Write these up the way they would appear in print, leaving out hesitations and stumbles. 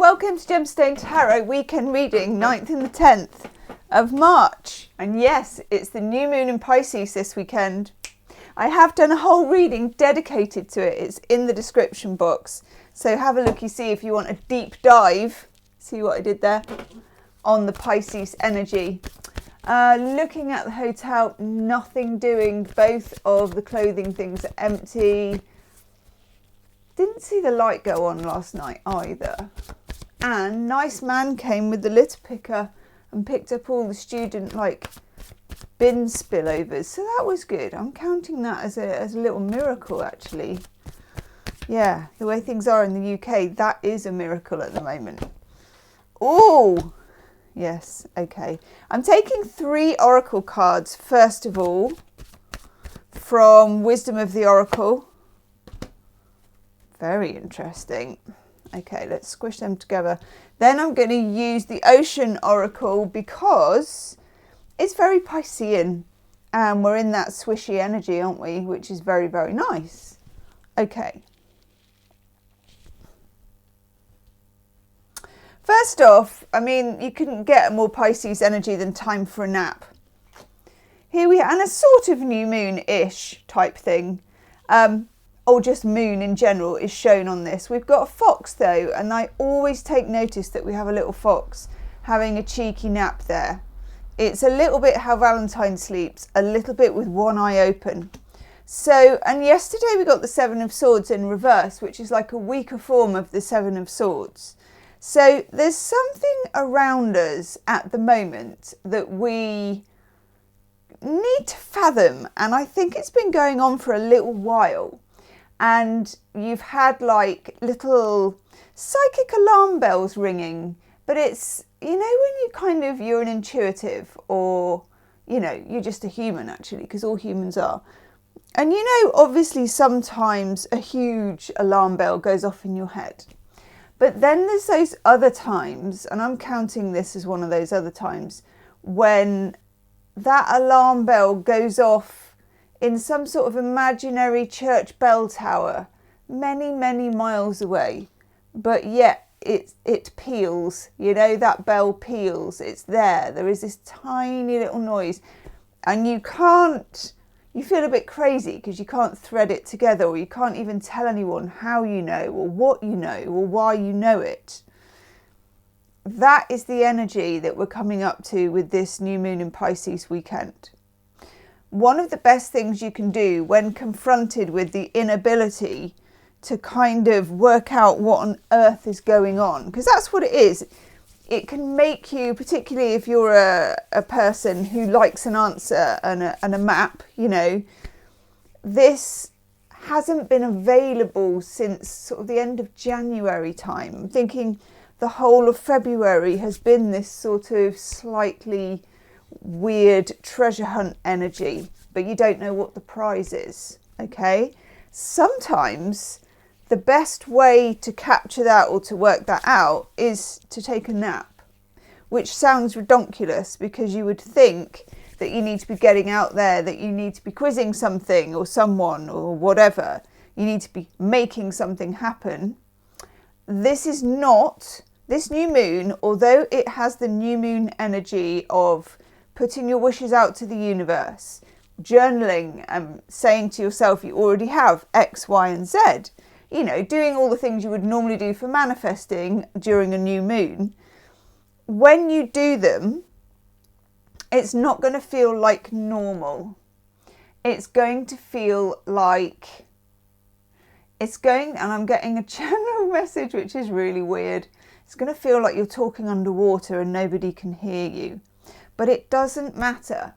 welcome to Gemstone Tarot weekend reading, 9th and the 10th of March. And yes, it's the new moon in Pisces this weekend. I have done a whole reading dedicated to it. It's in the description box. So have a look, you see, if you want a deep dive. See what I did there? On the Pisces energy. Looking at the hotel, nothing doing. Both of the clothing things are empty. Didn't see the light go on last night either. And nice man came with the litter picker and picked up all the student bin spillovers. So that was good. I'm counting that as a little miracle actually. Yeah, the way things are in the UK, that is a miracle at the moment. Oh, yes, okay. I'm taking 3 oracle cards first of all from Wisdom of the Oracle. Very interesting. Okay, let's squish them together. Then I'm going to use the Ocean Oracle because it's very Piscean and we're in that swishy energy, aren't we? Which is very, very nice. Okay. First off, I mean, you couldn't get a more Pisces energy than time for a nap. Here we are, and a sort of new moon-ish type thing. Or just moon in general is shown on this. We've got a fox though, and I always take notice that we have a little fox having a cheeky nap there. It's a little bit how Valentine sleeps, a little bit with one eye open. So, and yesterday we got the 7 of Swords in reverse, which is like a weaker form of the 7 of Swords. So there's something around us at the moment that we need to fathom, and I think it's been going on for a little while. And you've had like little psychic alarm bells ringing, but it's, you know, when you're an intuitive, or, you know, you're just a human actually, because all humans are. And you know, obviously sometimes a huge alarm bell goes off in your head. But then there's those other times, and I'm counting this as one of those other times, when that alarm bell goes off in some sort of imaginary church bell tower, many, many miles away. But yet it peals, you know, that bell peals, it's there. There is this tiny little noise, and you feel a bit crazy because you can't thread it together, or you can't even tell anyone how you know, or what you know, or why you know it. That is the energy that we're coming up to with this new moon in Pisces weekend. One of the best things you can do when confronted with the inability to kind of work out what on earth is going on, because that's what it is. It can make you, particularly if you're a person who likes an answer and a map, you know, this hasn't been available since sort of the end of January time. I'm thinking the whole of February has been this sort of slightly weird treasure hunt energy, but you don't know what the prize is. Okay, sometimes the best way to capture that or to work that out is to take a nap, which sounds redonkulous because you would think that you need to be getting out there, that you need to be quizzing something or someone or whatever, you need to be making something happen. This is not, this new moon, although it has the new moon energy of putting your wishes out to the universe, journaling and saying to yourself you already have X, Y and Z, you know, doing all the things you would normally do for manifesting during a new moon. When you do them, it's not going to feel like normal. It's going to feel like and I'm getting a general message which is really weird. It's going to feel like you're talking underwater and nobody can hear you. But it doesn't matter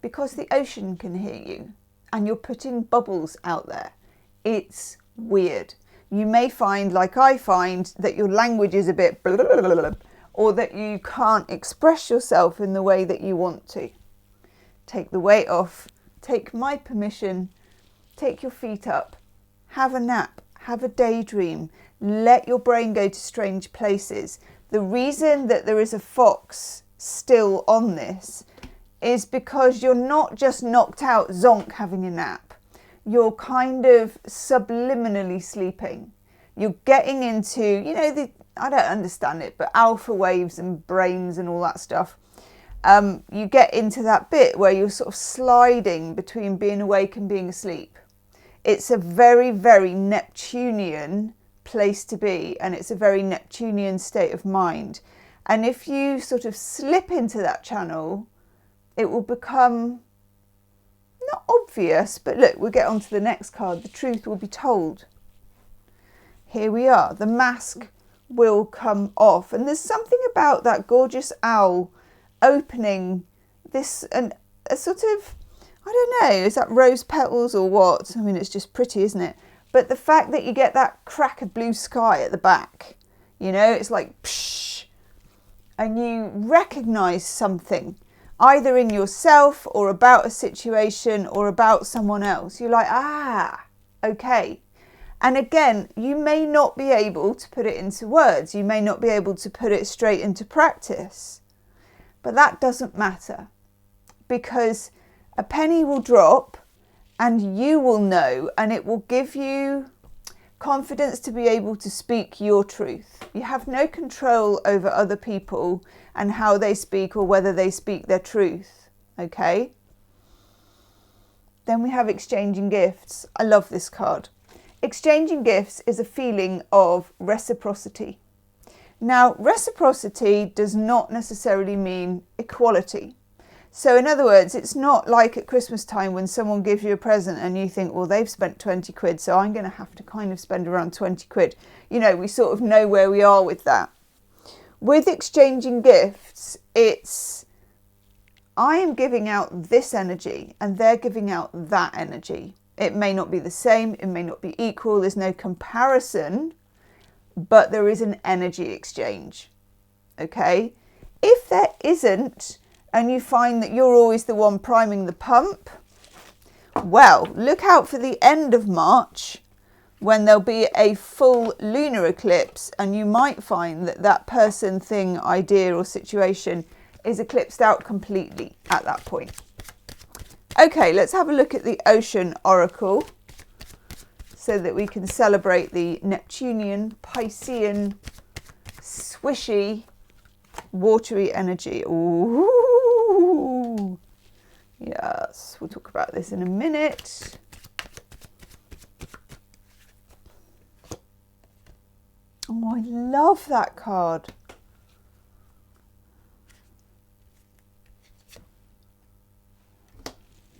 because the ocean can hear you and you're putting bubbles out there. It's weird. You may find, like I find, that your language is a bit blah, blah, blah, blah, or that you can't express yourself in the way that you want to. Take the weight off, take my permission, take your feet up, have a nap, have a daydream, let your brain go to strange places. The reason that there is a fox still on this is because you're not just knocked out zonk having a nap. You're kind of subliminally sleeping. You're getting into, you know, I don't understand it, but alpha waves and brains and all that stuff. You get into that bit where you're sort of sliding between being awake and being asleep. It's a very, very Neptunian place to be, and it's a very Neptunian state of mind. And if you sort of slip into that channel, it will become not obvious, but look, we'll get on to the next card. The truth will be told. Here we are. The mask will come off. And there's something about that gorgeous owl opening this, and a sort of, I don't know, is that rose petals or what? I mean, it's just pretty, isn't it? But the fact that you get that crack of blue sky at the back, you know, it's like psh, and you recognise something, either in yourself or about a situation or about someone else. You're like, ah, okay. And again, you may not be able to put it into words. You may not be able to put it straight into practice. But that doesn't matter, because a penny will drop and you will know, and it will give you confidence to be able to speak your truth. You have no control over other people and how they speak or whether they speak their truth. Okay? Then we have exchanging gifts. I love this card. Exchanging gifts is a feeling of reciprocity. Now, reciprocity does not necessarily mean equality. So in other words, it's not like at Christmas time when someone gives you a present and you think, well, they've spent 20 quid, so I'm going to have to kind of spend around 20 quid. You know, we sort of know where we are with that. With exchanging gifts, it's, I am giving out this energy and they're giving out that energy. It may not be the same, it may not be equal, there's no comparison, but there is an energy exchange. Okay? If there isn't, and you find that you're always the one priming the pump, well, look out for the end of March when there'll be a full lunar eclipse, and you might find that that person, thing, idea or situation is eclipsed out completely at that point. Okay, let's have a look at the Ocean Oracle so that we can celebrate the Neptunian, Piscean, swishy, watery energy. Ooh, yes, we'll talk about this in a minute. Oh, I love that card.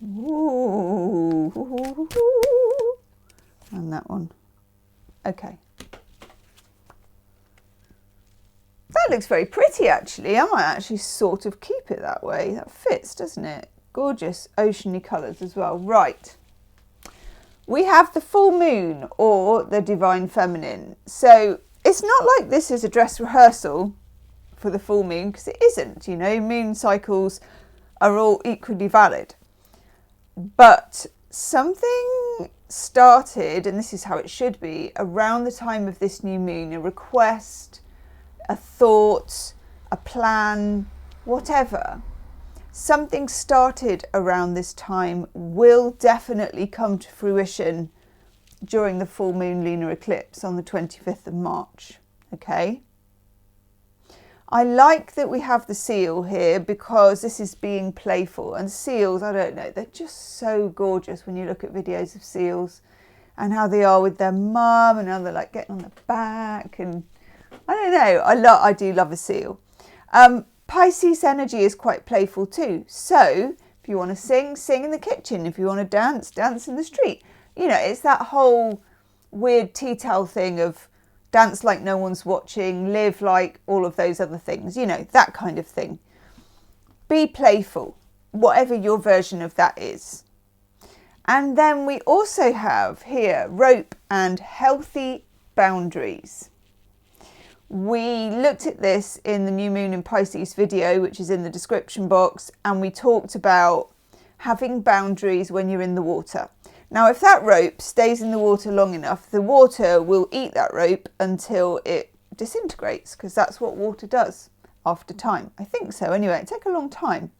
Ooh. And that one. Okay. That looks very pretty, actually. I might actually sort of keep it that way. That fits, doesn't it? Gorgeous oceany colours as well. Right. We have the full moon, or the divine feminine. So it's not like this is a dress rehearsal for the full moon, because it isn't. You know, moon cycles are all equally valid. But something started, and this is how it should be, around the time of this new moon, a request, a thought, a plan, whatever. Something started around this time will definitely come to fruition during the full moon lunar eclipse on the 25th of March. Okay? I like that we have the seal here because this is being playful, and seals, I don't know, they're just so gorgeous when you look at videos of seals and how they are with their mum and how they're like getting on the back, and I don't know, I do love a seal. Pisces energy is quite playful too. So if you want to sing, sing in the kitchen. If you want to dance, dance in the street. You know, it's that whole weird tea towel thing of dance like no one's watching, live like all of those other things, you know, that kind of thing. Be playful, whatever your version of that is. And then we also have here rope and healthy boundaries. We looked at this in the New Moon in Pisces video, which is in the description box, and we talked about having boundaries when you're in the water. Now, if that rope stays in the water long enough, the water will eat that rope until it disintegrates, because that's what water does after time. I think so. Anyway, it takes a long time.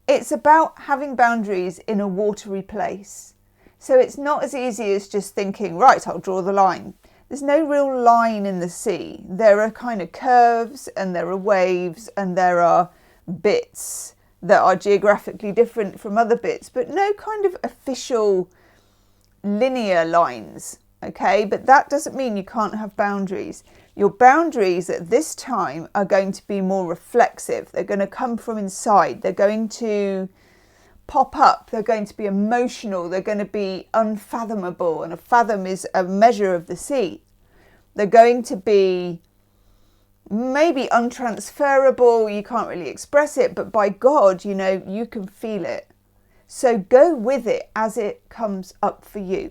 It's about having boundaries in a watery place. So it's not as easy as just thinking, right, I'll draw the line. there's no real line in the sea. There are kind of curves and there are waves and there are bits that are geographically different from other bits, but no kind of official linear lines, okay? But that doesn't mean you can't have boundaries. Your boundaries at this time are going to be more reflexive. They're going to come from inside. They're going to pop up. They're going to be emotional. They're going to be unfathomable. And a fathom is a measure of the sea. They're going to be maybe untransferable. You can't really express it, but by God, you know, you can feel it. So go with it as it comes up for you.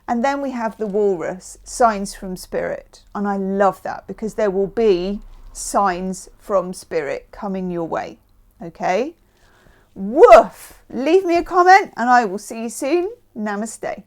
And then we have the walrus, signs from spirit. And I love that because there will be signs from spirit coming your way. Okay? Woof! Leave me a comment and I will see you soon. Namaste.